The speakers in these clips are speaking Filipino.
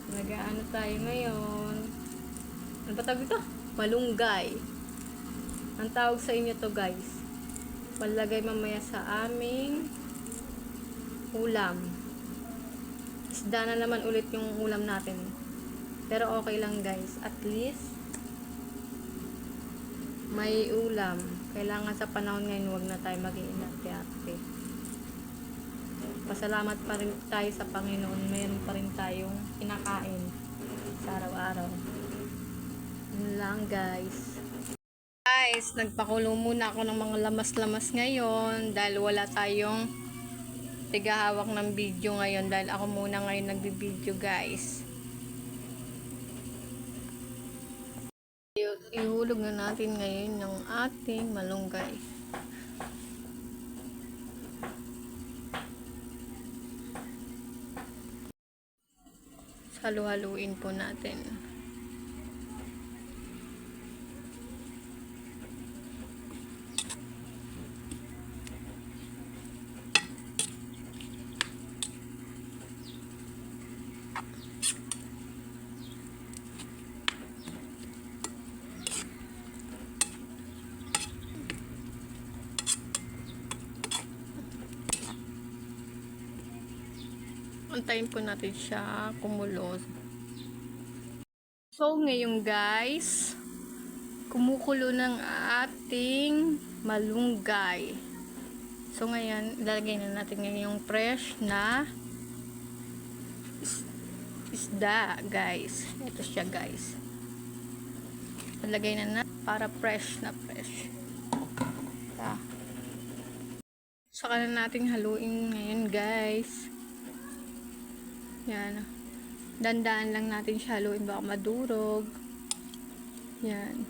Nag-ano tayo ngayon? Ano ba tawag ito? Malunggay. Ang tawag sa inyo to guys. Palagay mamaya sa aming ulam. Isda na naman ulit yung ulam natin. Pero okay lang guys. At least may ulam. Kailangan sa panahon ngayon huwag na tayo mag-iinarte-arte. Pasalamat pa rin tayo sa Panginoon. Meron pa rin tayong kinakain sa araw-araw. Yun lang guys. Guys, nagpakulo muna ako ng mga lamas-lamas ngayon dahil wala tayong tigahawak ng video ngayon dahil ako muna ngayon nagbibideo guys. Ihulog na natin ngayon yung ating malunggay. Halu-haluin po natin. Antayin po natin siya kumulo. So, ngayon guys, kumukulo ng ating malunggay. So, ngayon, ilalagay na natin ngayon yung fresh na isda, guys. Ito siya, guys. Ilalagay na natin para fresh na fresh. Saka na natin haluin ngayon, guys. Yan. Dandaan lang natin siya haluin, baka madurog. Yan.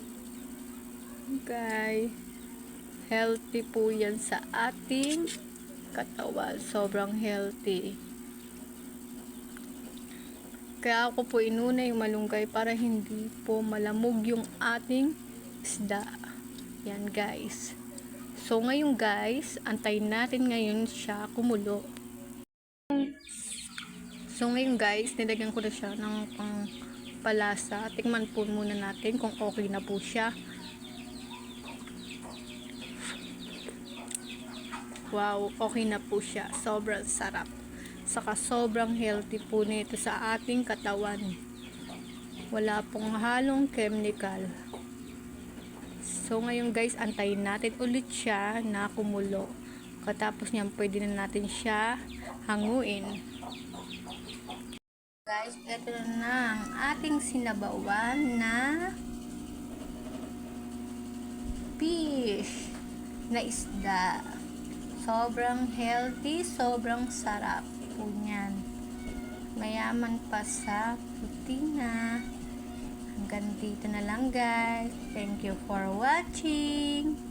Okay. Healthy po yan sa ating katawan. Sobrang healthy. Kaya ako po inuna yung malunggay para hindi po malamog yung ating isda. Yan guys. So ngayon guys, antayin natin ngayon siya kumulo. So ngayon guys, nilagyan ko na siya ng palasa. Tikman po muna natin kung okay na po siya. Wow, okay na po siya. Sobrang sarap. Saka sobrang healthy po nito sa ating katawan. Wala pong halong chemical. So ngayon guys, antayin natin ulit siya na kumulo. Katapos niyan, pwede na natin siya hanguin. Guys, ito na ang ating sinabawan na fish na isda. Sobrang healthy, sobrang sarap po niyan. Mayaman pa sa protina. Hanggang dito na lang guys. Thank you for watching.